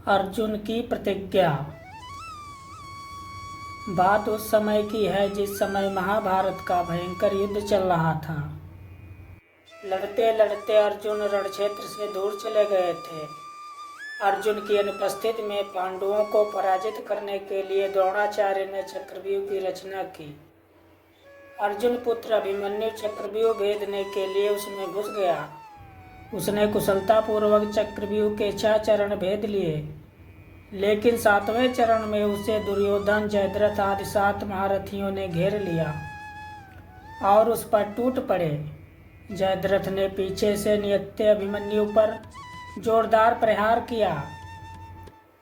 अर्जुन की प्रतिज्ञा। बात उस समय की है जिस समय महाभारत का भयंकर युद्ध चल रहा था। लड़ते लड़ते अर्जुन रणक्षेत्र से दूर चले गए थे। अर्जुन की अनुपस्थिति में पांडवों को पराजित करने के लिए द्रोणाचार्य ने चक्रव्यूह की रचना की। अर्जुन पुत्र अभिमन्यु चक्रव्यूह भेदने के लिए उसमें घुस गया। उसने कुशलतापूर्वक चक्रव्यूह के 6 चरण भेद लिए, लेकिन 7वें चरण में उसे दुर्योधन, जयद्रथ आदि 7 महारथियों ने घेर लिया और उस पर टूट पड़े। जयद्रथ ने पीछे से नियत्ते अभिमन्यु पर जोरदार प्रहार किया।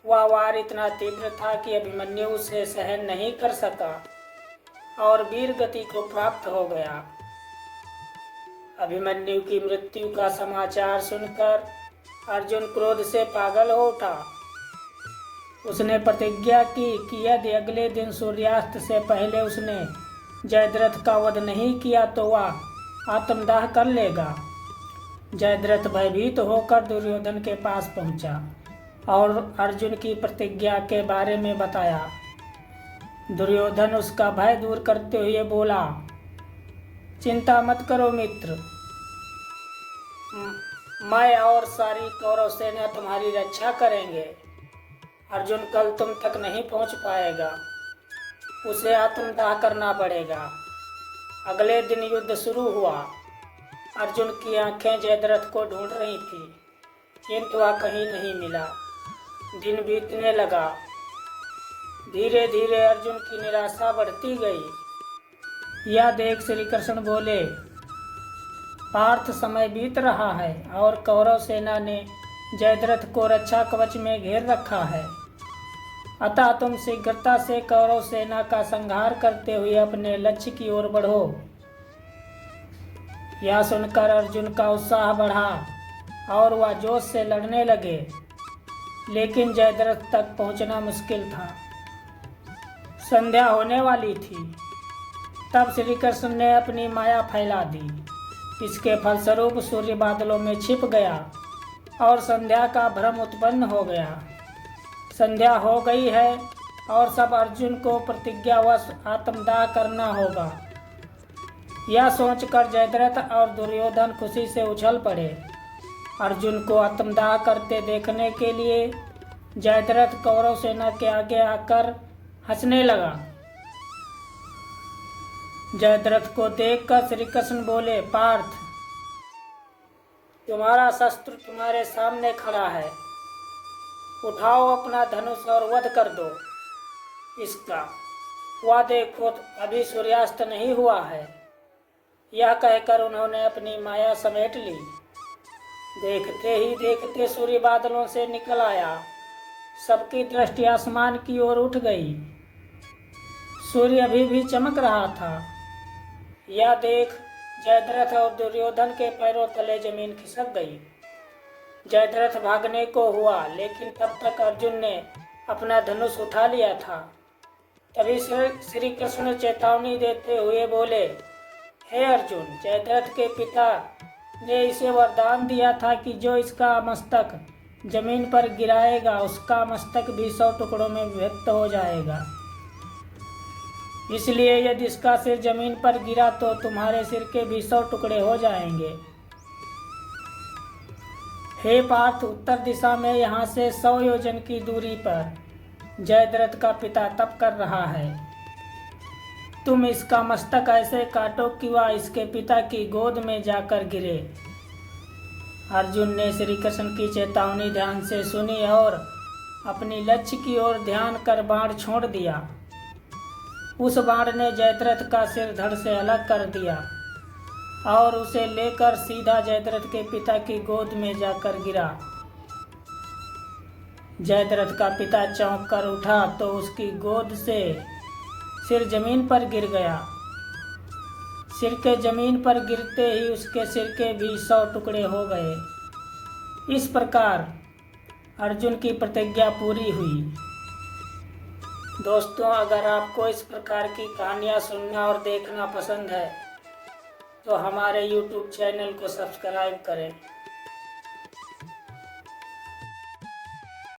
वह वार इतना तीव्र था कि अभिमन्यु उसे सहन नहीं कर सका और वीर गति को प्राप्त हो गया। अभिमन्यु की मृत्यु का समाचार सुनकर अर्जुन क्रोध से पागल हो उठा। उसने प्रतिज्ञा की कि यदि अगले दिन सूर्यास्त से पहले उसने जयद्रथ का वध नहीं किया तो वह आत्मदाह कर लेगा। जयद्रथ भयभीत होकर दुर्योधन के पास पहुंचा और अर्जुन की प्रतिज्ञा के बारे में बताया। दुर्योधन उसका भय दूर करते हुए बोला, चिंता मत करो मित्र, मैं और सारी कौरव सेना तुम्हारी रक्षा करेंगे। अर्जुन कल तुम तक नहीं पहुंच पाएगा, उसे आत्मदाह करना पड़ेगा। अगले दिन युद्ध शुरू हुआ। अर्जुन की आंखें जयद्रथ को ढूंढ रही थी, किंतु वह कहीं नहीं मिला। दिन बीतने लगा। धीरे धीरे अर्जुन की निराशा बढ़ती गई। यह देख श्री कृष्ण बोले, पार्थ समय बीत रहा है और कौरव सेना ने जयद्रथ को रक्षा कवच में घेर रखा है। अतः तुम शीघ्रता से कौरव सेना का संहार करते हुए अपने लक्ष्य की ओर बढ़ो। यह सुनकर अर्जुन का उत्साह बढ़ा और वह जोश से लड़ने लगे, लेकिन जयद्रथ तक पहुंचना मुश्किल था। संध्या होने वाली थी। तब श्री कृष्ण ने अपनी माया फैला दी। इसके फलस्वरूप सूर्य बादलों में छिप गया और संध्या का भ्रम उत्पन्न हो गया। संध्या हो गई है और सब अर्जुन को प्रतिज्ञावश आत्मदाह करना होगा। यह सोचकर जयद्रथ और दुर्योधन खुशी से उछल पड़े। अर्जुन को आत्मदाह करते देखने के लिए जयद्रथ कौरव सेना के आगे आकर हंसने लगा। जयद्रथ को देखकर श्री कृष्ण बोले, पार्थ, तुम्हारा शस्त्र तुम्हारे सामने खड़ा है, उठाओ अपना धनुष और वध कर दो इसका। वह देखो अभी सूर्यास्त नहीं हुआ है। यह कहकर उन्होंने अपनी माया समेट ली। देखते ही देखते सूर्य बादलों से निकल आया। सबकी दृष्टि आसमान की ओर उठ गई। सूर्य अभी भी चमक रहा था। यह देख जयद्रथ और दुर्योधन के पैरों तले जमीन खिसक गई। जयद्रथ भागने को हुआ, लेकिन तब तक अर्जुन ने अपना धनुष उठा लिया था। तभी श्री कृष्ण चेतावनी देते हुए बोले, हे अर्जुन, जयद्रथ के पिता ने इसे वरदान दिया था कि जो इसका मस्तक जमीन पर गिराएगा उसका मस्तक भी 100 टुकड़ों में विभक्त हो जाएगा। इसलिए यदि इसका सिर जमीन पर गिरा तो तुम्हारे सिर के भी 100 टुकड़े हो जाएंगे। हे पार्थ, उत्तर दिशा में यहाँ से 100 योजन की दूरी पर जयद्रथ का पिता तप कर रहा है। तुम इसका मस्तक ऐसे काटो कि वह इसके पिता की गोद में जाकर गिरे। अर्जुन ने श्री कृष्ण की चेतावनी ध्यान से सुनी और अपनी लक्ष्य की ओर ध्यान कर बाण छोड़ दिया। उस बाण ने जयद्रथ का सिर धड़ से अलग कर दिया और उसे लेकर सीधा जयद्रथ के पिता की गोद में जाकर गिरा। जयद्रथ का पिता चौंक कर उठा तो उसकी गोद से सिर जमीन पर गिर गया। सिर के जमीन पर गिरते ही उसके सिर के भी 100 टुकड़े हो गए। इस प्रकार अर्जुन की प्रतिज्ञा पूरी हुई। दोस्तों, अगर आपको इस प्रकार की कहानियाँ सुनना और देखना पसंद है तो हमारे YouTube चैनल को सब्सक्राइब करें।